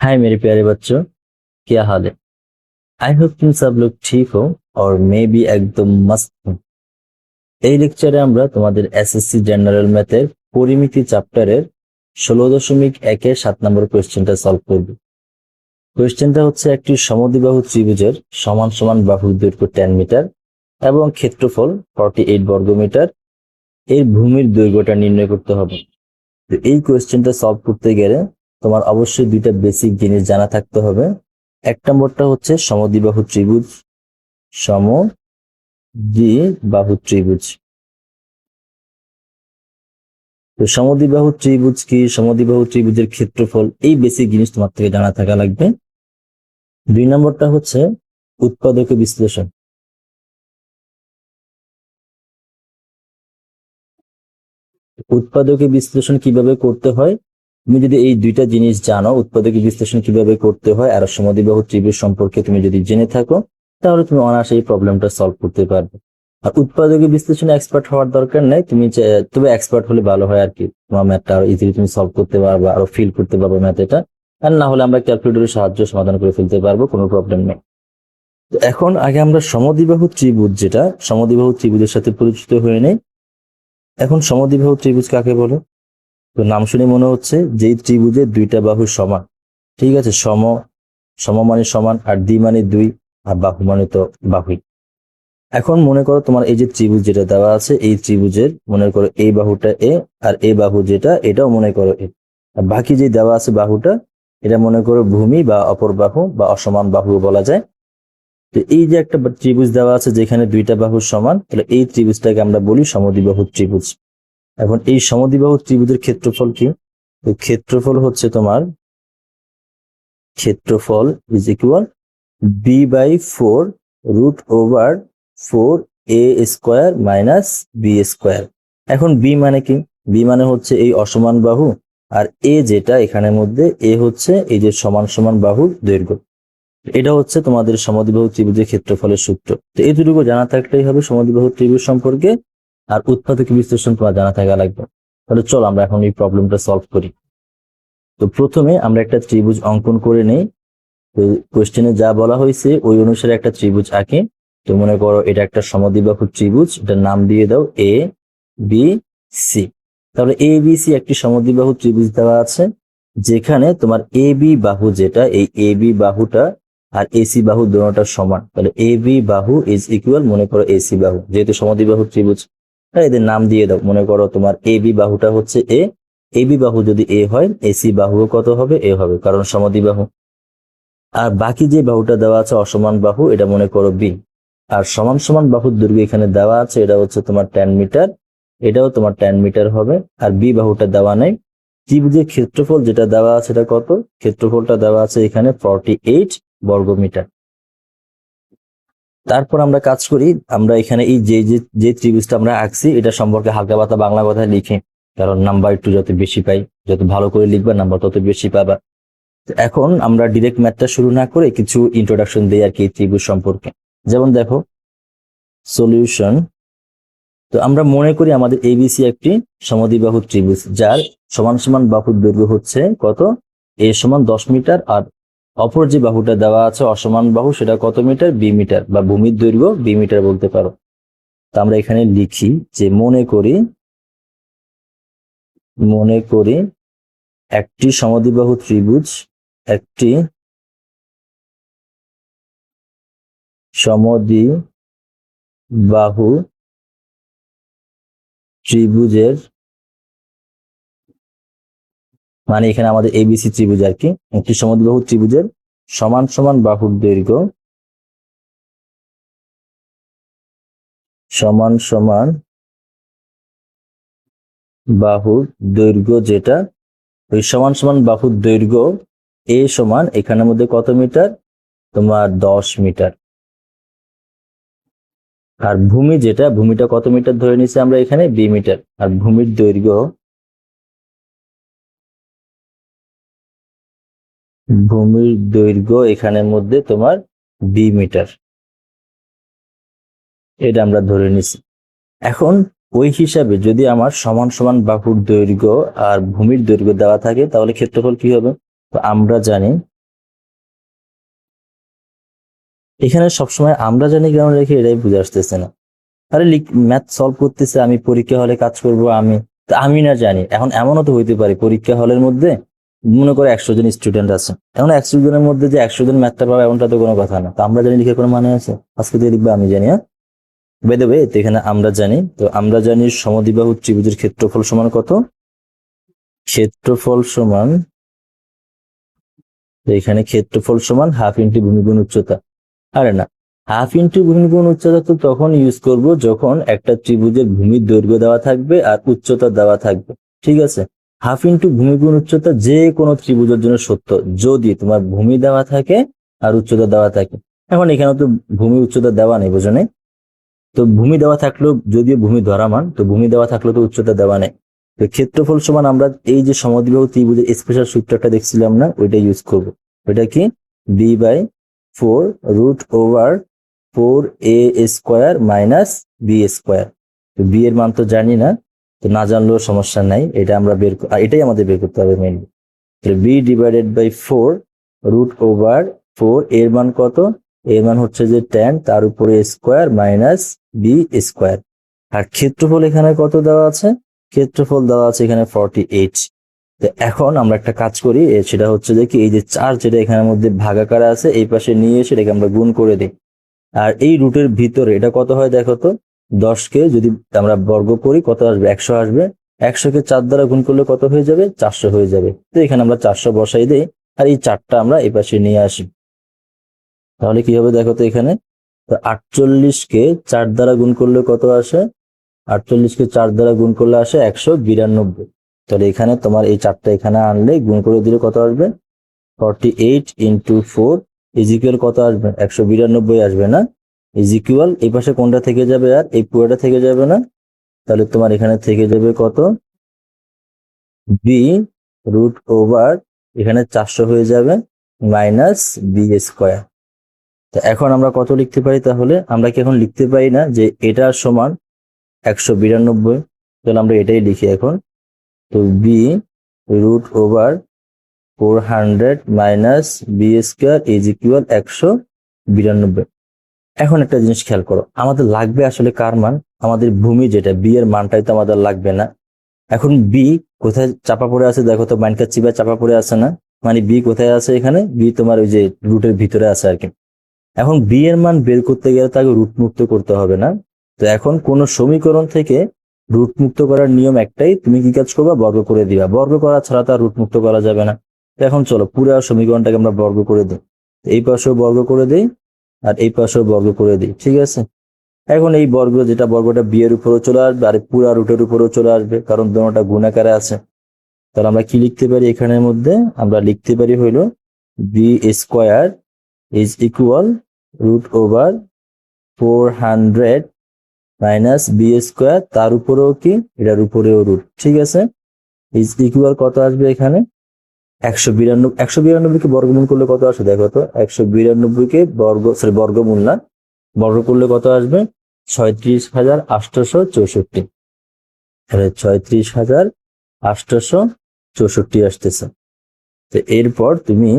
हाय मेरे प्यारे बच्चों, क्या हाल है। आई होप तुम सब लोग ठीक हो और मैं भी एकदम मस्त हूँ। এই লেকচারে আমরা তোমাদের এসএসসি জেনারেল ম্যাথের পরিমিতি চ্যাপ্টারের 16.1 7 নম্বর কোয়েশ্চেনটা সলভ করব। কোয়েশ্চেনটা হচ্ছে একটি সমদ্বিবাহু ত্রিভুজের সমান সমান বাহুর দৈর্ঘ্য 10 মিটার এবং ক্ষেত্রফল 48 বর্গমিটার, এর ভূমির দৈর্ঘ্যটা নির্ণয় করতে হবে। তো এই কোয়েশ্চেনটা সলভ করতে গেলে তোমার অবশ্যই দুইটা বেসিক জিনিস জানা থাকতে হবে। এক নম্বরটা হচ্ছে সমদ্বিবাহু ত্রিভুজ। সমদ্বিবাহু ত্রিভুজ। তো সমদ্বিবাহু ত্রিভুজ কি, সমদ্বিবাহু ত্রিভুজের ক্ষেত্রফল, এই বেসিক জিনিস তোমার থেকে জানা থাকা লাগবে। দুই নম্বরটা হচ্ছে উৎপাদক বিশ্লেষণ। উৎপাদক বিশ্লেষণ কিভাবে করতে হয়, তুমি যদি এই দুইটা জিনিস জানো, উৎপাদক বিশ্লেষণ কিভাবে করতে হয় আর সমদ্বিবাহু ত্রিভুজ সম্পর্কে তুমি যদি জেনে থাকো, তাহলে তুমি অনায়াসে এই প্রবলেমটা সলভ করতে পারবে। আর উৎপাদক বিশ্লেষণে এক্সপার্ট হওয়ার দরকার নেই, তুমি তবে এক্সপার্ট হলে ভালো হয় আর কি, তোমার ম্যাথটা আরো ইজিলি তুমি সলভ করতে পারবে, আরো ফিল করতে পারবে ম্যাথ এটা। আর না হলে আমরা ক্যালকুলেটরের সাহায্যে সমাধান করে ফেলতে পারবো, কোনো প্রবলেম নেই। তো এখন আগে আমরা সমদ্বিবাহু ত্রিভুজ, যেটা সমদ্বিবাহু ত্রিভুজের সাথে পরিচিত হয়ে নেই। এখন সমদ্বিবাহু ত্রিভুজ কাকে বলে? তো নাম শুনে মনে হচ্ছে যেই ত্রিভুজের দুইটা বাহু সমান, ঠিক আছে, সম মানে সমান, আর দ্বি মানে দুই, আর বাহু মানে তো বাহুই। এখন মনে করো তোমার এই যে ত্রিভুজ যেটা দেওয়া আছে, এই ত্রিভুজের মনে করো এই বাহুটা এ, আর এই বাহু যেটা এটাও মনে করো এ, আর বাকি যে দেওয়া আছে বাহুটা, এটা মনে করো ভূমি বা অপর বাহু বা অসমান বাহু বলা যায়। তো এই যে একটা ত্রিভুজ দেওয়া আছে যেখানে দুইটা বাহু সমান, তাহলে এই ত্রিভুজটাকে আমরা বলি সমদ্বিবাহু ত্রিভুজ। এখন এই সমদ্বিবাহু ত্রিভুজের ক্ষেত্রফল কি? তো ক্ষেত্রফল হচ্ছে তোমার, ক্ষেত্রফল is equal b/4 √4 a square minus B square. এখন বি মানে কি? বি মানে হচ্ছে এই অসমান বাহু, আর এ যেটা এখানের মধ্যে এ হচ্ছে এই যে সমান সমান বাহুর দৈর্ঘ্য। এটা হচ্ছে তোমাদের সমদ্বিবাহু ত্রিভুজের ক্ষেত্রফলের সূত্র। তো এই দুটো জানা থাকলেই হবে সমদ্বিবাহু ত্রিভুজ সম্পর্কে, আর উৎপাদক বিশ্লেষণ তোমার জানা থাকা লাগবে। তাহলে চলো আমরা এখন এই প্রবলেমটা সলভ করি। তো প্রথমে আমরা একটা ত্রিভুজ অঙ্কন করে নেই। তো কোশ্চেনে যা বলা হয়েছে ওই অনুসারে একটা ত্রিভুজ আঁকি। তো মনে করো এটা একটা সমদ্বিবাহু ত্রিভুজ, এটার নাম দিয়ে দাও এ বি সি। তাহলে এ বি সি একটি সমদ্বিবাহু ত্রিভুজ দেওয়া আছে, যেখানে তোমার এ বি বাহু যেটা, এই এ বি বাহুটা আর এসি বাহু দুটোটা সমান। তাহলে এ বি বাহু ইজ ইকুয়াল মনে করো এসি বাহু, যেহেতু সমদ্বিবাহু ত্রিভুজ এদের নাম দিয়ে দাও। মনে করো তোমার এ বি বাহুটা হচ্ছে এ, এ বি বাহু যদি এ হয়, এসি বাহুও কত হবে? এ হবে, কারণ সমদ্বিবাহু। আর বাকি যে বাহুটা দেওয়া আছে অসমান বাহু, এটা মনে করো বি। আর সমান সমান বাহুর দৈর্ঘ্য এখানে দেওয়া আছে, এটা হচ্ছে তোমার 10 মিটার, এটাও তোমার 10 মিটার হবে। আর বি বাহুটা দেওয়া নেই। ত্রিভুজের ক্ষেত্রফল যেটা দেওয়া আছে এটা কত? ক্ষেত্রফলটা দেওয়া আছে এখানে 48 বর্গমিটার। তারপর আমরা কাজ করি, আমরা এখানে এই যে ত্রিভুজটা আমরা আঁকছি এটা সম্পর্কে হালকা পাতলা বাংলা কথায় লিখি, কারণ নাম্বার একটু যত বেশি পাই, যত ভালো করে লিখবা নাম্বার তত বেশি পাবা। এখন আমরা ডিরেক্ট ম্যাথটা শুরু না করে কিছু ইন্ট্রোডাকশন দিই আর কি ত্রিভুজ সম্পর্কে। যেমন দেখো সলিউশন। তো আমরা মনে করি আমাদের এবিসি একটি সমদ্বিবাহু ত্রিভুজ, যার সমান সমান বাহুর দৈর্ঘ্য হচ্ছে কত? এ সমান 10 মিটার, আর অপর যে বাহুটা দেওয়া আছে অসমান বাহু সেটা কত মিটার? বি মিটার, বা ভূমির দৈর্ঘ্য বি মিটার বলতে পারো। তো আমরা এখানে লিখি যে মনে করি একটি সমদ্বিবাহু ত্রিভুজ, একটি সমদ্বিবাহু ত্রিভুজের, মানে এখানে আমাদের এবিসি ত্রিভুজ আর কি, একটি সমদ্বিবাহু ত্রিভুজের সমান সমান বাহুর দৈর্ঘ্য, সমান সমান বাহুর দৈর্ঘ্য যেটা, ওই সমান সমান বাহুর দৈর্ঘ্য এ সমান এখানের মধ্যে কত মিটার? তোমার 10 মিটার। আর ভূমি যেটা, ভূমিটা কত মিটার ধরে নিছি আমরা এখানে? B metre. আর ভূমির দৈর্ঘ্য এখানের মধ্যে তোমার বি মিটার, এটা আমরা ধরে নিছি। এখন ওই হিসাবে যদি আমার সমান সমান বাহুর দৈর্ঘ্য আর ভূমির দৈর্ঘ্য দেওয়া থাকে, তাহলে ক্ষেত্রফল কি হবে? তো আমরা জানি এখানে সবসময় আমরা জানি কেন রেখে এটাই বুঝে আসতেছে না। আরে ম্যাথ সলভ করতেছে, আমি পরীক্ষা হলে কাজ করব, আমি না জানি। এখন এমনও তো হইতে পারে পরীক্ষা হলের মধ্যে মনে করে 100 জন স্টুডেন্ট আছে, এখন 100 জনের মধ্যে যে 100 জন ম্যাথটা পাবে এমনটা তো কোনো কথা না। তো আমরা জানি লিখে কোনো মানে আছে? আজকে দিয়ে লিখবে আমি জানি। হ্যাঁ, বাই দ্য ওয়ে, তো এখানে আমরা জানি, তো আমরা জানি সমদ্বিবাহু ত্রিভুজের ক্ষেত্রফল সমান কত? ক্ষেত্রফল সমান, তো এখানে ক্ষেত্রফল সমান হাফ ইন্টু ভূমি গুণ উচ্চতা। আরে না, হাফ ইন্টু ভূমি গুণ উচ্চতা তো তখন ইউজ করব যখন একটা ত্রিভুজের ভূমির দৈর্ঘ্য দেওয়া থাকবে আর উচ্চতা দেওয়া থাকবে। ঠিক আছে, হাফ ইন্টু ভূমি গুণ উচ্চতা যে কোনো ত্রিভুজের জন্য সত্য যদি তোমার ভূমি দেওয়া থাকে আর উচ্চতা দেওয়া থাকে। এখন এখানে তো ভূমি উচ্চতা দেওয়া নেই, বুঝো নাই? তো ভূমি দেওয়া থাকলেও, যদিও ভূমি ধরা মান, তো ভূমি দেওয়া থাকলেও তো উচ্চতা দেওয়া নেই। তো ক্ষেত্রফল সমান আমরা এই যে সমদ্বিবাহু ত্রিভুজের স্পেশাল সূত্রটা দেখছিলাম না, ওইটা ইউজ করব। ওইটা কি? b/4 root over 4a² minus b²। তো বি এর মান তো জানি না, তো না জানলেও সমস্যা নাই, এটা আমরা এটাই আমাদের বের করতে হবে মেইনলি। b/4 রুট ওভার 4, এর মান কত? এর মান হচ্ছে যে 10, তার উপরে স্কোয়ার মাইনাস b²। আর ক্ষেত্রফল এখানে কত দেওয়া আছে? ক্ষেত্রফল দেওয়া আছে এখানে 48। তো এখন আমরা একটা কাজ করি, সেটা হচ্ছে যে কি, এই যে 4 যেটা এখানের মধ্যে ভাগাকারে আছে এই পাশে নিয়ে এসে এটাকে আমরা গুণ করে দিই। আর এই রুটের ভিতরে এটা কত হয় দেখো তো? 10কে যদি আমরা বর্গ করি কত আসবে? 100 আসবে। 100কে 4 দ্বারা গুণ করলে কত হয়ে যাবে? 400 হয়ে যাবে। তো এখানে আমরা 400 বসাই দিই, আর এই 4টা আমরা এই পাশে নিয়ে আসি। তাহলে কি হবে দেখো তো এখানে? তো 48কে 4 দ্বারা গুণ করলে কত আসে? 48কে 4 দ্বারা গুণ করলে আসে 192। তাহলে এখানে তোমার এই 4টা এখানে আনলে গুণ করে দিলে কত আসবে? 48 ইন্টু 4 ইজ ইকুয়াল কত আসবে? 192 আসবে না? ইজ ইকুয়াল এই পাশে কোনটা থেকে যাবে? আর এই পুরোটা থেকে যাবে না? তাহলে তোমার এখানে থেকে যাবে কত? বি রুট ওভার, এখানে 400 হয়ে যাবে, মাইনাস b²। তো এখন আমরা কত লিখতে পারি তাহলে? আমরা কি এখন লিখতে পারি না যে এটা সমান 192? তাহলে আমরা এটাই লিখি এখন। তো B root over 400 minus b² is equal 192। এখন একটা জিনিস খেয়াল করো, আমাদের লাগবে আসলে কার মান? আমাদের ভূমি যেটা বি এর মানটাই তো আমাদের লাগবে না। এখন বি কোথায় চাপা পড়ে আছে দেখো তো? মাইনকার চিপা চাপা পড়ে আছে না? মানে বি কোথায় আছে এখানে? বি তোমার ওই যে রুটের ভিতরে আছে আর কি। এখন বি এর মান বের করতে গেলে তাকে রুট মুক্ত করতে হবে না? তো এখন কোন সমীকরণ থেকে রুট মুক্ত করার নিয়ম একটাই, তুমি কি কাজ করবা? বর্গ করে দিবা। বর্গ করা ছাড়া তো আর রুট মুক্ত করা যাবে না। তো এখন চলো পুরো সমীকরণটাকে আমরা বর্গ করে দিই। এই পাশেও বর্গ করে দিই আর এই পাশেও বর্গ করে দিই, ঠিক আছে? এখন এই বর্গ, যেটা বর্গটা বি এর উপরেও চলে আসবে আর পুরা রুটের উপরেও চলে আসবে, কারণ দুটোটা গুণাকারে আছে। তাহলে আমরা কি লিখতে পারি এখানের মধ্যে? আমরা লিখতে পারি হইলো b² is equal root over 400 minus b², তার উপরেও কি, এটার উপরেও রুট, ঠিক আছে? ইজ ইকুয়াল কত আসবে এখানে? 192। 192কে বর্গমূল করলে কত আসে দেখো তো? 192কে বর্গমূল না, বর্গ করলে কত আসবে? 36,864। তাহলে 36,864 আসতেছে। তো এরপর তুমি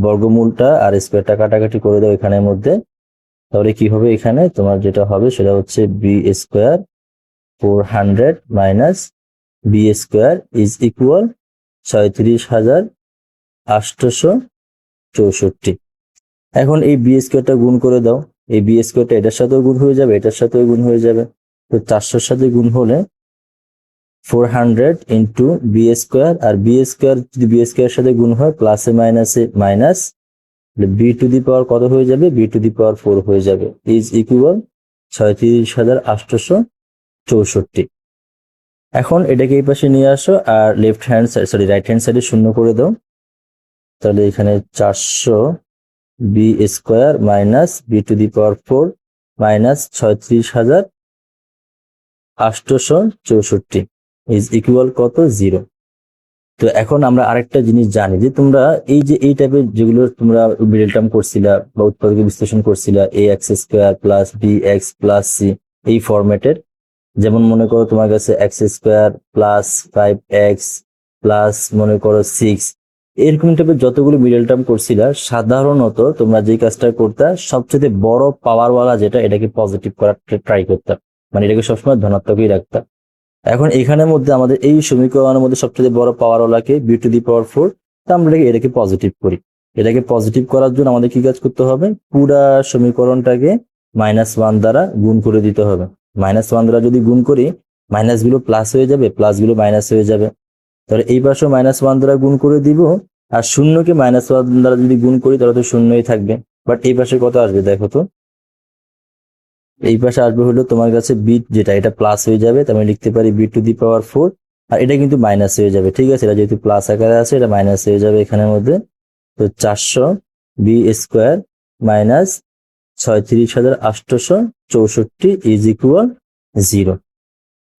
বর্গমূলটা আর স্কোয়ারটা কাটাকাটি করে দাও এখানের মধ্যে। তাহলে কি হবে এখানে? তোমার যেটা হবে সেটা হচ্ছে b² 400 minus b² is equal 36,864। এখন এই b²টা গুণ করে দাও। এই b²টা এটার সাথেও গুণ হয়ে যাবে, এটার সাথেও গুণ হয়ে যাবে। তো 400-র সাথে গুণ হলে 400 ইন্টু b², আর b² যদি b² এর সাথে গুণ হয় প্লাসে মাইনাসে মাইনাস, b² কত হয়ে যাবে? b² 4 হয়ে যাবে, ইজ ইকুয়াল 36,864। এখন এটাকে এই পাশে নিয়ে আসো আর রাইট হ্যান্ড সাইডে শূন্য করে দাও। তাহলে এখানে 400 b² minus b² minus 36,864 is equal কত? 0। তো এখন আমরা আরেকটা জিনিস জানি যে তোমরা এই যে এই টাইপের যেগুলো তোমরা মিডল টার্ম করছিলা বা উৎপাদক বিশ্লেষণ করছিলা, ax² plus bx plus c, এই ফরম্যাটের, যেমন মনে করো তোমার কাছে x² প্লাস 5x প্লাস মনে করো 6, এরকম টাইপের যতগুলো মিডল টার্ম করছিলা সাধারণত তোমরা যে কাজটা করতা সবচেয়ে বড় পাওয়ারওয়ালা যেটা এটাকে পজিটিভ করার ট্রাই করতা, মানে এটাকে সবসময় ধনাত্মকই রাখতা। এখন এখানের মধ্যে আমাদের এই সমীকরণের মধ্যে সবচেয়ে বড় পাওয়ারওয়ালাকে b⁴, তো আমরা এটাকে পজিটিভ করি। এটাকে পজিটিভ করার জন্য আমাদের কি কাজ করতে হবে, পুরা সমীকরণটাকে -1 দ্বারা গুণ করে দিতে হবে। -1 দ্বারা যদি গুণ করি মাইনাস গুলো প্লাস হয়ে যাবে, প্লাস গুলো মাইনাস হয়ে যাবে। তাহলে এই পাশে -1 দ্বারা গুণ করে দিব, আর শূন্যকে -1 দ্বারা যদি গুণ করি তাহলে তো শূন্যই থাকবে। বাট এই পাশে কত আসবে দেখো তো, এই পাশে আসবে হলো তোমার কাছে বি, যেটা এটা প্লাস হয়ে যাবে, তার মানে লিখতে পারি b⁴, আর এটা কিন্তু মাইনাস হয়ে যাবে। ঠিক আছে, এটা যেহেতু প্লাস আকারে আছে এটা মাইনাস হয়ে যাবে এখানের মধ্যে। তো 400b² মাইনাস 36,864 ইজ ইকুয়াল 0।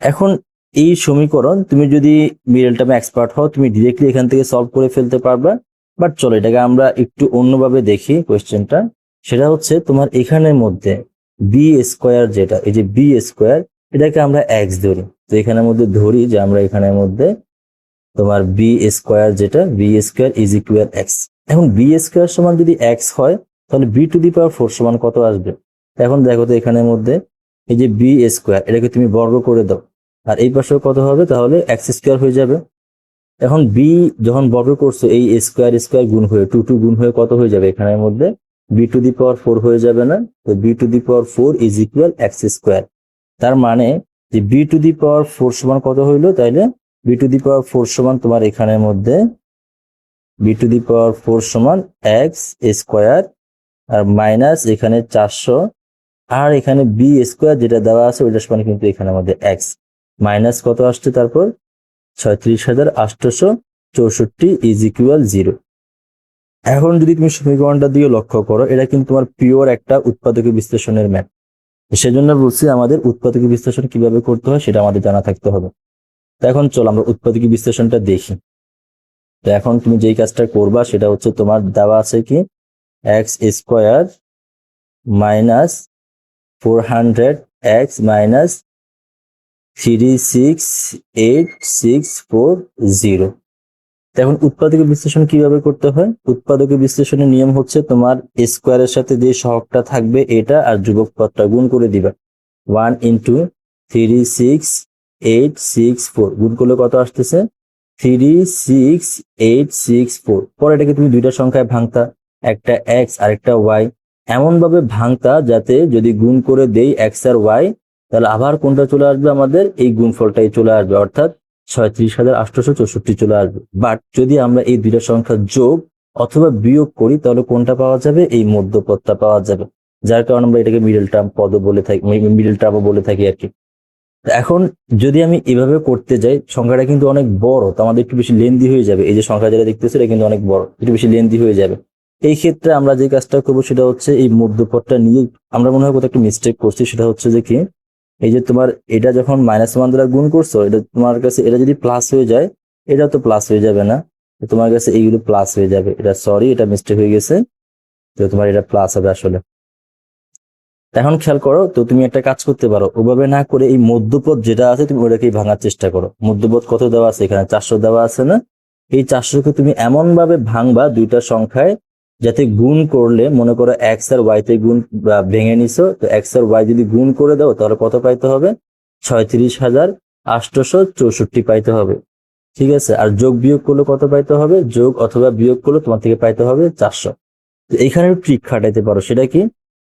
এখন এই সমীকরণ তুমি যদি মিডল টার্মে এক্সপার্ট হও তুমি ডিরেক্টলি এখান থেকে সলভ করে ফেলতে পারবা। বাট চলো এটাকে আমরা একটু অন্যভাবে দেখি কোয়েশ্চেনটা। সেটা হচ্ছে তোমার এখানের মধ্যে b², যেটা এই যে b², এটাকে আমরা x ধরি। তো এখানের মধ্যে ধরি যে আমরা এখানের মধ্যে তোমার b², যেটা b² ইজ ইকুয়াল x। এখন b² সমান যদি x হয় তাহলে b⁴ সমান কত আসবে। এখন দেখো তো এখানের মধ্যে এই যে b², এটাকে তুমি বর্গ করে দাও, আর এই পাশেও কত হবে, তাহলে x² হয়ে যাবে। এখন b যখন বর্গ করছো এই স্কোয়ার স্কোয়ার গুণ হয়ে 2 গুণ হয়ে কত হয়ে যাবে এখানের মধ্যে b⁴ হয়ে যাবে না। তো b⁴ ইজ ইকুয়াল x²। তার মানে যে b⁴ সমান কত হইলো, তাইলে b⁴ সমান তোমার এখানের মধ্যে b⁴ সমান x², আর মাইনাস এখানে 400, আর এখানে b² যেটা দেওয়া আছে ওইটার সমান কিন্তু এখানে আমাদের x মাইনাস কত আসছে, তারপর 36,864 ইজ ইকুয়াল 0। এখন যদি তুমি সমীকরণটা দিয়ে লক্ষ্য করো, এটা কিন্তু তোমার পিওর একটা উৎপাদকীয় বিশ্লেষণের ম্যাথ। সেজন্য বলছি আমাদের উৎপাদকীয় বিশ্লেষণ কিভাবে করতে হয় সেটা আমাদের জানা থাকতে হবে। তো এখন চলো আমরা উৎপাদকীয় বিশ্লেষণটা দেখি। তো এখন তুমি যেই কাজটা করবা সেটা হচ্ছে তোমার দেওয়া আছে কি x² মাইনাস 400x মাইনাস 368,640। এখন উৎপাদকীয় বিশ্লেষণ কিভাবে করতে হয়, উৎপাদকীয় বিশ্লেষণের নিয়ম হচ্ছে তোমার স্কোয়ারের সাথে যে সহগটা থাকবে এটা আর ধ্রুবক পদটা গুণ করে দিবা। 1 × 36864 গুণ করলে কত আসতেছে 36864। পরে এটাকে তুমি দুইটা সংখ্যায় ভাঙতা, একটা x আর একটা y, এমন ভাবে ভাঙতা যাতে যদি গুণ করে দেই x আর y তাহলে আবার কোনটা চলে আসবে, আমাদের এই গুণফলটাই চলে আসবে, অর্থাৎ 36,864 চলে আসবে। বাট যদি আমরা এই দুইটা সংখ্যা যোগ অথবা বিয়োগ করি তাহলে কোনটা পাওয়া যাবে, এই মধ্যপদটা পাওয়া যাবে, যার কারণে আমরা এটাকে মিডল টার্ম পদ বলে থাকি, মিডল টার্মও বলে থাকি আর কি। এখন যদি আমি এভাবে করতে যাই সংখ্যাটা কিন্তু অনেক বড়, তো আমাদের একটু বেশি লেন্দি হয়ে যাবে। এই যে সংখ্যা যেটা দেখতেছি এটা কিন্তু অনেক বড়, একটু বেশি লেন্দি হয়ে যাবে। এই ক্ষেত্রে আমরা যে কাজটা করবো সেটা হচ্ছে এই মধ্যপদটা নিয়ে আমরা মনে হয় কোথাও একটা মিস্টেক করছি। সেটা হচ্ছে যে কি, এই যে তোমার এটা যখন -1 দ্বারা গুণ করছো, এটা তোমার কাছে এটা যদি প্লাস হয়ে যায় এটা তো প্লাস হয়ে যাবে না, তোমার কাছে এইগুলো প্লাস হয়ে যাবে। এটা সরি, এটা মিস্টেক হয়ে গেছে, তো তোমার এটা প্লাস হবে আসলে। এখন খেয়াল করো, তো তুমি একটা কাজ করতে পারো, ওভাবে না করে এই মধ্যপদ যেটা আছে তুমি ওটাকেই ভাঙার চেষ্টা করো। মধ্যপদ কত দেওয়া আছে, এখানে 400 দেওয়া আছে না, এই 400কে তুমি এমন ভাবে ভাঙবা দুইটা সংখ্যায় যাতে গুণ করলে, মনে করো x আর y তে গুণ ভেঙে নিছো, তো x আর y যদি গুণ করে দাও তাহলে কত পাইতে হবে, 36,864 পাইতে হবে। ঠিক আছে, আর যোগ বিয়োগ করলে কত পাইতে হবে, যোগ অথবা বিয়োগ করলে তোমার থেকে পাইতে হবে 400। এখানে ট্রিক খাটাইতে পারো, সেটা কি,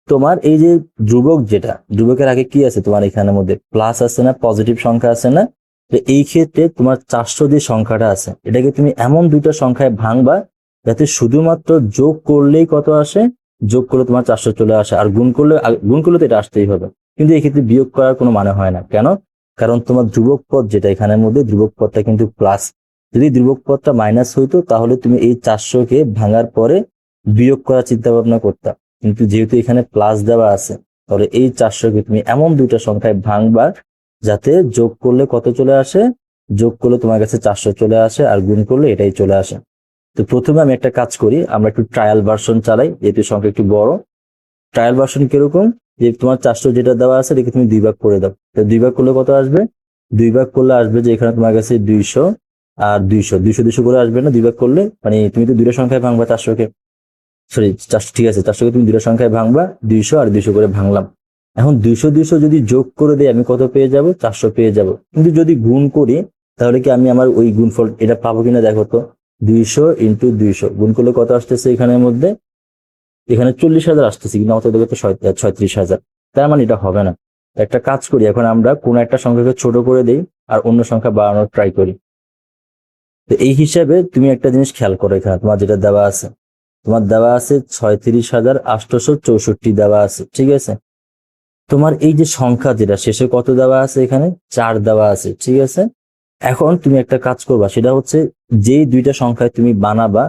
তোমার এই যে ধ্রুবক, যেটা ধ্রুবকের আগে কি আছে তোমার এখানের মধ্যে প্লাস আছে না, পজিটিভ সংখ্যা আছে না, তো এই ক্ষেত্রে তোমার 400 যে সংখ্যাটা আছে এটাকে তুমি এমন দুইটা সংখ্যায় ভাঙবা যাতে শুধুমাত্র যোগ করলেই কত আসে, যোগ করলে তোমার 400 চলে আসে, আর গুণ করলে তো এটা আসতেই হবে। কিন্তু এই ক্ষেত্রে বিয়োগ করার কোনো মানে হয় না, কেন, কারণ তোমার ধ্রুবক পদ যেটা এখানের মধ্যে ধ্রুবক পদটা কিন্তু প্লাস। যদি ধ্রুবক পদটা মাইনাস হইতো তাহলে তুমি এই 400কে ভাঙার পরে বিয়োগ করার চিন্তা ভাবনা করতা, কিন্তু যেহেতু এখানে প্লাস দেওয়া আছে তাহলে এই 400কে তুমি এমন দুইটা সংখ্যায় ভাঙবা যাতে যোগ করলে কত চলে আসে, যোগ করলে তোমার কাছে 400 চলে আসে, আর গুণ করলে এটাই চলে আসে। তো প্রথমে আমি একটা কাজ করি, আমরা একটু ট্রায়াল ভার্সন চালাই, যেহেতু সংখ্যা একটু বড়। ট্রায়াল ভার্সন কিরকম, যে তোমার 400 যেটা দেওয়া আছে এটাকে তুমি 2 ভাগ করে দাও, তো 2 ভাগ করলে কত আসবে, 2 ভাগ করলে আসবে যে এখানে তোমার কাছে 200, আর 200 200 200 করে আসবে না, 2 ভাগ করলে, মানে তুমি তো দুইটা সংখ্যায় ভাঙবা 400 কে, সরি 400, ঠিক আছে 400 কে তুমি দুইটা সংখ্যায় ভাঙবা, 200 আর 200 করে ভাঙলাম। এখন 200 200 যদি যোগ করে দেই আমি কত পেয়ে যাব, 400 পেয়ে যাব। কিন্তু যদি গুণ করি তাহলে কি আমি আমার ওই গুণফল এটা পাবো কিনা দেখো তো। 200 ইন্টু 200 গুণ করলে কত আসতেছে এখানের মধ্যে, এখানে 40,000 আসতেছে, কিন্তু আমাদের তো 36,000, তার মানে এটা হবে না। একটা কাজ করি, এখন আমরা কোন একটা সংখ্যাকে ছোট করে দেই আর অন্য সংখ্যা বাড়ানোর ট্রাই করি। তো এই হিসাবে তুমি একটা জিনিস খেয়াল করো, এখানে তোমার যেটা দেওয়া আছে, তোমার দেওয়া আছে 36,864 দেওয়া আছে, ঠিক আছে। তোমার এই যে সংখ্যা যেটা শেষে কত দেওয়া আছে, এখানে 4 দেওয়া আছে, ঠিক আছে। এখন তুমি একটা কাজ করবা, সেটা হচ্ছে যেই দুইটা সংখ্যায় তুমি বানাবা,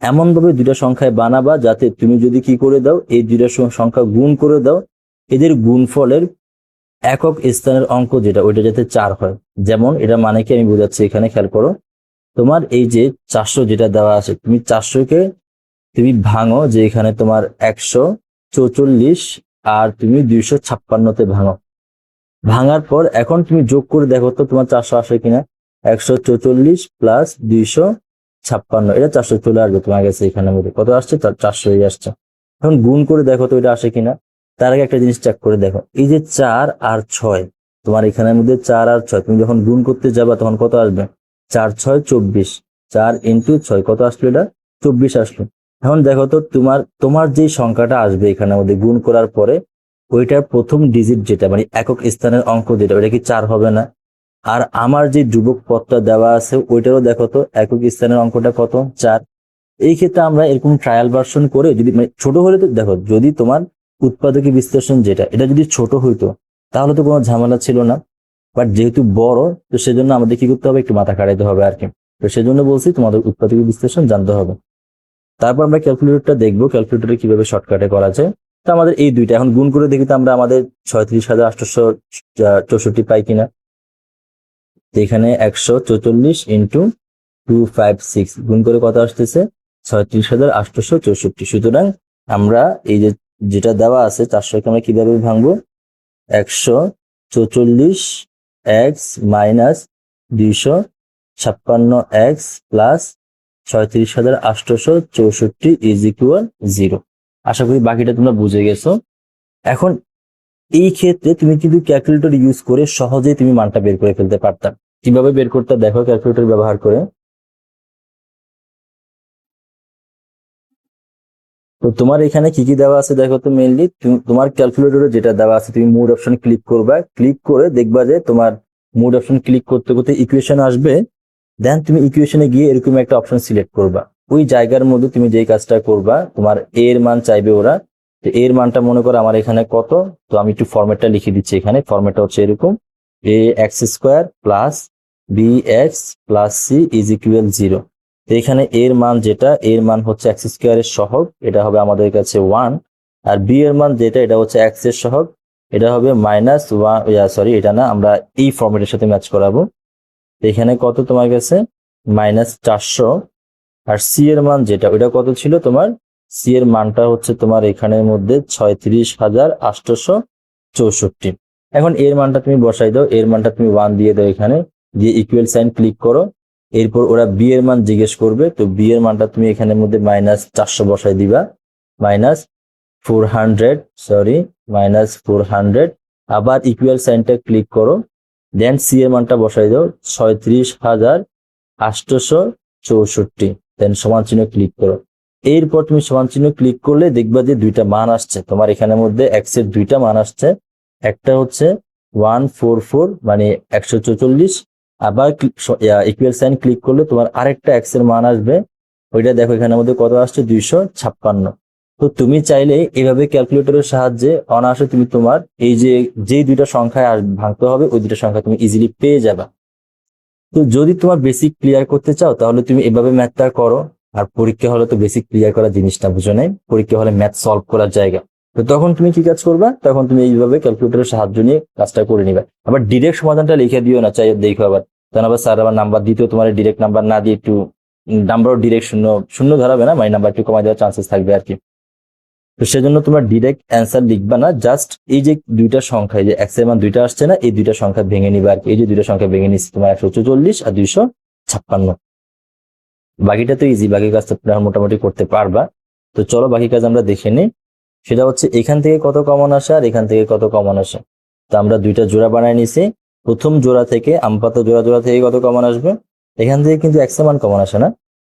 এমন ভাবে দুইটা সংখ্যায় বানাবা যাতে তুমি যদি কি করে দাও, এই দুইটা সংখ্যা গুণ করে দাও, এদের গুণফলের একক স্থানের অঙ্ক যেটা ওইটা যাতে 4 হয়। যেমন এটা মানে কি আমি বোঝাচ্ছি, এখানে খেয়াল করো, তোমার এই যে 400 যেটা দেওয়া আছে, তুমি 400 কে তুমি ভাঙো, যে এখানে তোমার 144 আর তুমি 256-তে ভাঙো। ভাঙার পর এখন তুমি যোগ করে দেখো তো তোমার 400 আসে কিনা। 144 প্লাস 256, এটা 400 চলে আসবে তোমার কাছে, এখানে মধ্যে কত আসছে, 400 আসছে। এখন গুণ করে দেখো তো এটা আসে কিনা। তার আগে একটা জিনিস চেক করে দেখো, এই যে 4 আর 6, তোমার এখানের মধ্যে 4 আর 6 তুমি যখন গুণ করতে যাবা তখন কত আসবে, 4 6 24, 4 ইন্টু 6 কত আসলো, এটা 24 আসলো। এখন দেখো তো তোমার তোমার যে সংখ্যাটা আসবে এখানের মধ্যে গুণ করার পরে, ওইটার প্রথম ডিজিট যেটা মানে একক স্থানের অঙ্ক যেটা, ওইটা কি 4 হবে না? আর আমার যে ধ্রুবক পদটা দেওয়া আছে ওইটারও দেখো তো একক স্থানের অঙ্কটা কত, 4। এই ক্ষেত্রে আমরা এরকম ট্রায়াল ভার্সন করে, যদি মানে ছোট হলে তো দেখো, যদি তোমার উৎপাদকী বিশ্লেষণ যেটা এটা যদি ছোট হইতো তাহলে তো কোনো ঝামেলা ছিল না, বাট যেহেতু বড়, তো সেজন্য আমাদের কি করতে হবে, একটু মাথা খাটাইতে হবে আর কি। তো সেজন্য বলছি তোমাদের উৎপাদকী বিশ্লেষণ জানতে হবে। তারপর আমরা ক্যালকুলেটরটা দেখবো, ক্যালকুলেটরে কিভাবে শর্টকাটে করা যায়। তো আমাদের এই দুইটা এখন গুণ করে দেখি তো আমরা আমাদের 36,864 পাই কিনা। তো এখানে 144 ইন্টু 256 গুণ করে কত আসতেছে, 36,864। সুতরাং আমরা এই যে যেটা দেওয়া আছে 400-কে আমরা কিভাবে ভাঙবো, 144 x minus 256 x plus 36,864 is equal 0। আশা করি বাকিটা তোমরা বুঝে গেছো। এখন এই ক্ষেত্রে তুমি কিন্তু ক্যালকুলেটর ইউজ করে সহজেই তুমি মানটা বের করে ফেলতে পারতাম। কিভাবে বের করতে দেখো, ক্যালকুলেটর ব্যবহার করে। তো তোমার এখানে কি কি দেওয়া আছে দেখো তো, মেইনলি তোমার ক্যালকুলেটরে যেটা দেওয়া আছে, তুমি মোড অপশন ক্লিক করবা, ক্লিক করে দেখবা যে তোমার মোড অপশন ক্লিক করতে করতে ইকুয়েশন আসবে। দেন তুমি ইকুয়েশনে গিয়ে এরকম একটা অপশন সিলেক্ট করবা। ওই জায়গার মধ্যে তুমি যেই কাজটা করবা, তোমার এ এর মান চাইবে ওরা। তো এর মানটা মনে করো আমার এখানে কত, তো আমি একটু ফরম্যাটটা লিখে দিচ্ছি। এখানে ফরম্যাটটা হচ্ছে এরকম, A X square plus B X plus C is equal 0। তো এখানে এর মান যেটা, এর মান হচ্ছে এক্স স্কোয়ারের সহগ, এটা হবে আমাদের কাছে 1। আর বি এর মান যেটা, এটা হচ্ছে এক্স এর সহগ, এটা হবে -1, সরি এটা না, আমরা এই ফরম্যাটের সাথে ম্যাচ করাবো। এখানে কত তোমার কাছে, -400। আর সি এর মান যেটা, ওইটা কত ছিল তোমার, সি এর মানটা হচ্ছে তোমার এখানের মধ্যে 36,864। এখন এর মানটা তুমি বসাই দাও, এর মানটা তুমি 1 দিয়ে দাও, এখানে দিয়ে ইকুয়াল সাইন ক্লিক করো। এরপর ওরা বি এর মান জিজ্ঞেস করবে, তো বি এর মানটা তুমি এখানের মধ্যে -400 বসাই দিবা, -400, সরি -400। আবার ইকুয়াল সাইনটা ক্লিক করো, দেন সি এর মানটা বসাই দাও 36,864, দেন সমান চিহ্ন ক্লিক করো। এরপর তুমি সমান চিহ্ন ক্লিক করলে দেখবা যে দুইটা মান আসছে তোমার এখানের মধ্যে, এক্স এর দুইটা মান আসছে। একটা হচ্ছে 144 মানে 144, আবার ইকুয়াল সাইন ক্লিক করলে তোমার আরেকটা এক্স এর মান আসবে, ওইটা দেখো এখানের মধ্যে কত আসছে, 256। তো তুমি চাইলে এভাবে ক্যালকুলেটরের সাহায্যে অনায়াসে তুমি তোমার এই যে যেই দুইটা সংখ্যায় ভাঙতে হবে ওই দুইটা সংখ্যা তুমি ইজিলি পেয়ে যাবা। তো যদি তোমার বেসিক ক্লিয়ার করতে চাও তাহলে তুমি এভাবে ম্যাথটা করো। আর পরীক্ষা হলে তো বেসিক ক্লিয়ার করার জিনিসটা বুঝো নাই, পরীক্ষা হলে ম্যাথ সলভ করার জায়গা। তো তখন তুমি কি কাজ করবা, তখন তুমি এইভাবে ক্যালকুলেটরের সাহায্য নিয়ে কাজটা করে নিবে। আবার ডিরেক্ট সমাধানটা লিখে দিও না, চাই দেখো আবার, তখন আবার স্যার আবার নাম্বার দিতেও তোমার ডিরেক্ট নাম্বার না দিয়ে একটু নাম্বারও ডিরেক্ট শূন্য শূন্য ধরাবে না, মানে নাম্বার একটু কমাই দেওয়ার চান্সেস থাকবে আর কি। তো সেজন্য তোমরা ডিরেক্ট অ্যান্সার লিখবা না, জাস্ট এই যে দুইটা সংখ্যা, এই যে এক্স এর মান দুইটা আসছে না, এই দুইটা সংখ্যা ভেঙে নিবা আর কি। এই যে দুইটা সংখ্যা ভেঙে নিচ্ছে তোমার 144 আর 56। বাকিটা তো ইজি, বাকি কাজটা তোমরা মোটামুটি করতে পারবা। তো চলো বাকি কাজ আমরা দেখে নিই। সেটা হচ্ছে এখান থেকে কত কমন আসে আর এখান থেকে কত কমন আসে। তো আমরা দুইটা জোড়া বানায় নিছি। প্রথম জোড়া থেকে আমপাতা জোড়া থেকে কত কমন আসবে? এখান থেকে কিন্তু এক্স এর মান কমন আসে না,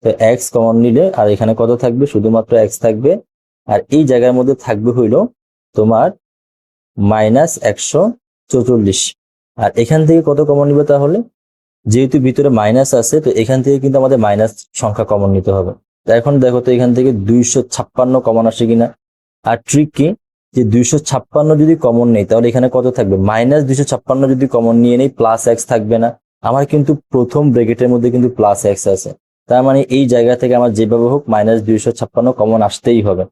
তো এক্স কমন নিলে আর এখানে কত থাকবে? শুধুমাত্র এক্স থাকবে। আর এই জায়গার মধ্যে থাকবে হইলো তোমার -144। আর এখান থেকে কত কমন নিবে তাহলে? যেহেতু ভিতরে মাইনাস আছে, তো এখান থেকে কিন্তু আমাদের মাইনাস সংখ্যা কমন নিতে হবে। তো এখন দেখো তো এখান থেকে 256 কমন আসে কিনা। আর ট্রিক কি, যে 256 যদি কমন নেই তাহলে এখানে কত থাকবে? -256 যদি কমন নিয়ে নেই প্লাস এক্স থাকবে না? আমার কিন্তু প্রথম ব্র্যাকেটের মধ্যে কিন্তু প্লাস এক্স আছে, তার মানে এই জায়গা থেকে আমার যেভাবে হোক -256 কমন আসতেই হবে।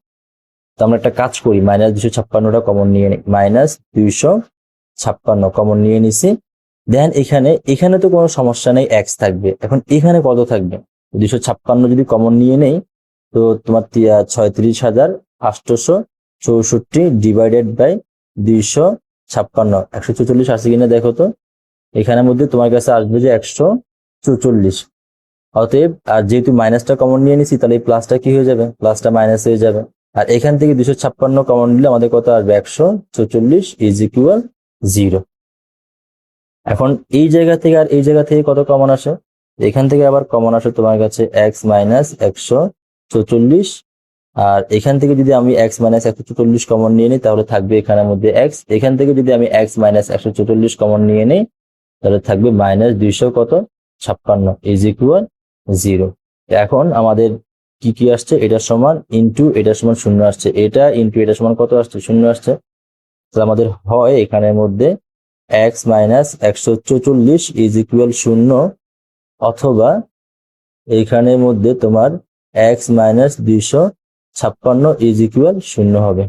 তো আমরা একটা কাজ করি, -256টা কমন নিয়ে নিই। -256 কমন নিয়ে নিছি। দেন এখানে তো কোনো সমস্যা নেই, এক্স থাকবে। এখন এখানে কত থাকবে? 256 যদি কমন নিয়ে নেই, তো তোমার 36,864 ডিভাইডেড বাই 256, 144 আসে কিনা দেখো তো। এখানের মধ্যে তোমার কাছে আসবে যে 144। অতএব আর যেহেতু মাইনাসটা কমন নিয়ে নিছি, তাহলে এই প্লাসটা কি হয়ে যাবে? প্লাসটা মাইনাস হয়ে যাবে। আর এখান থেকে 256 কমন নিলে আমাদের কত আসবে? 144 ইজ ইকুয়াল 0। এখন এই জায়গা থেকে আর এই জায়গা থেকে কত কমন আসে? এখান থেকে আবার কমন আসে তোমার কাছে x মাইনাস 144। আর এখান থেকে যদি আমি x মাইনাস 144 কমন নিয়ে নিই তাহলে থাকবে এখানের মধ্যে x। এখান থেকে যদি আমি x মাইনাস 144 কমন নিয়ে নিই তাহলে থাকবে -256 ইজ ইকুয়াল 0। এখন আমাদের কি কি আসছে? এটার সমান ইন্টু এটার সমান 0 আসছে, এটা ইন্টু এটার সমান কত আসছে? 0 আসছে। তাহলে আমাদের হয় এখানের মধ্যে x মাইনাস 144 ইজ ইকুয়াল 0, অথবা এইখানের মধ্যে তোমার x মাইনাস 256 ইজ ইকুয়াল 0 হবে।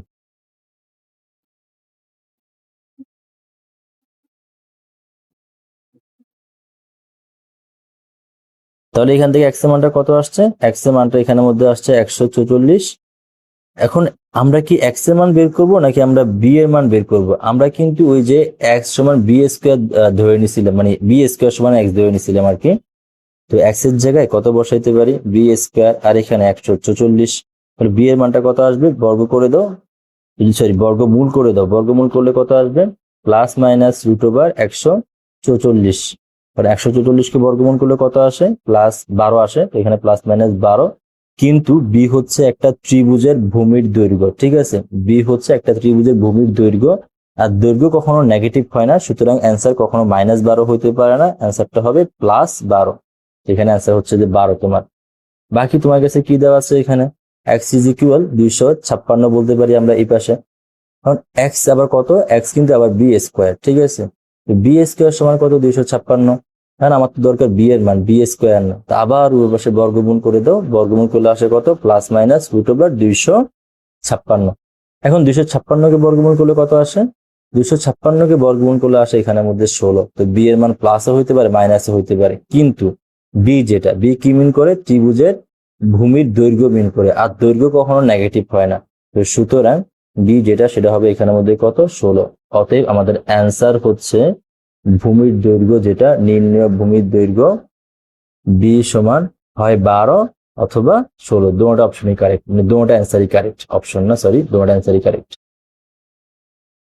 তাহলে এখান থেকে x এর মানটা কত আসছে? x এর মানটা এখানের মধ্যে আসছে 144। এখন আমরা কি x এর মান বের করব নাকি আমরা b এর মান বের করব? আমরা কিন্তু ওই যে x সমান b স্কয়ার ধরে নিছিলাম, মানে b স্কয়ার সমান x ধরে নিছিলাম আর কি। তো x এর জায়গায় কত বসাইতে পারি? b স্কয়ার, আর এখানে 144। তাহলে b এর মানটা কত আসবে? বর্গ করে দাও, সরি বর্গমূল করে দাও। বর্গমূল করলে কত আসবে? Plus minus root over 144। কারণ 144 কে বর্গমূল করলে কত আসে? +12 আসে। এখানে প্লাস মাইনাস 12। কিন্তু বি হচ্ছে একটা ত্রিভুজের ভূমির দৈর্ঘ্য, ঠিক আছে? বি হচ্ছে একটা ত্রিভুজের ভূমির দৈর্ঘ্য, আর দৈর্ঘ্য কখনো নেগেটিভ হয় না, সুতরাং অ্যান্সার কখনো -12 হইতে পারে না, অ্যান্সারটা হবে +12। এখানে অ্যান্সার হচ্ছে যে 12 তোমার। বাকি তোমার কাছে কি দেওয়া আছে? এখানে x ইজ ইকুয়াল 256 বলতে পারি আমরা এই পাশে। কারণ x আবার কত? x কিন্তু আবার b স্কয়ার, ঠিক আছে? তো b স্কয়ার সমান কত? 256। কারণ আমার তো দরকার b এর মান, b স্কয়ার না। তো আবার ওই পাশে বর্গমূল করে দাও, বর্গমূল করলে আসে কত? Plus minus root over 256। এখন 256 কে বর্গমূল করলে কত আসে? 256 কে বর্গমূল করলে আসে এখানের মধ্যে 16। তো b এর মান প্লাসও হইতে পারে মাইনাসও হইতে পারে, কিন্তু b যেটা, b কি মিন করে? ত্রিভুজের ভূমির দৈর্ঘ্য মিন করে, আর দৈর্ঘ্য কখনো নেগেটিভ হয় না। তো সুতরাং বি যেটা, সেটা হবে এখানের মধ্যে কত? 16। অতএব আমাদের অ্যান্সার হচ্ছে ভূমির দৈর্ঘ্য যেটা, নির্ণয় ভূমির দৈর্ঘ্য বি সমান হয় 12 অথবা 16। দুটো অপশনই কারেক্ট, মানে দুটো অ্যান্সারই কারেক্ট। অপশন না, সরি, দুটো অ্যান্সারই কারেক্ট।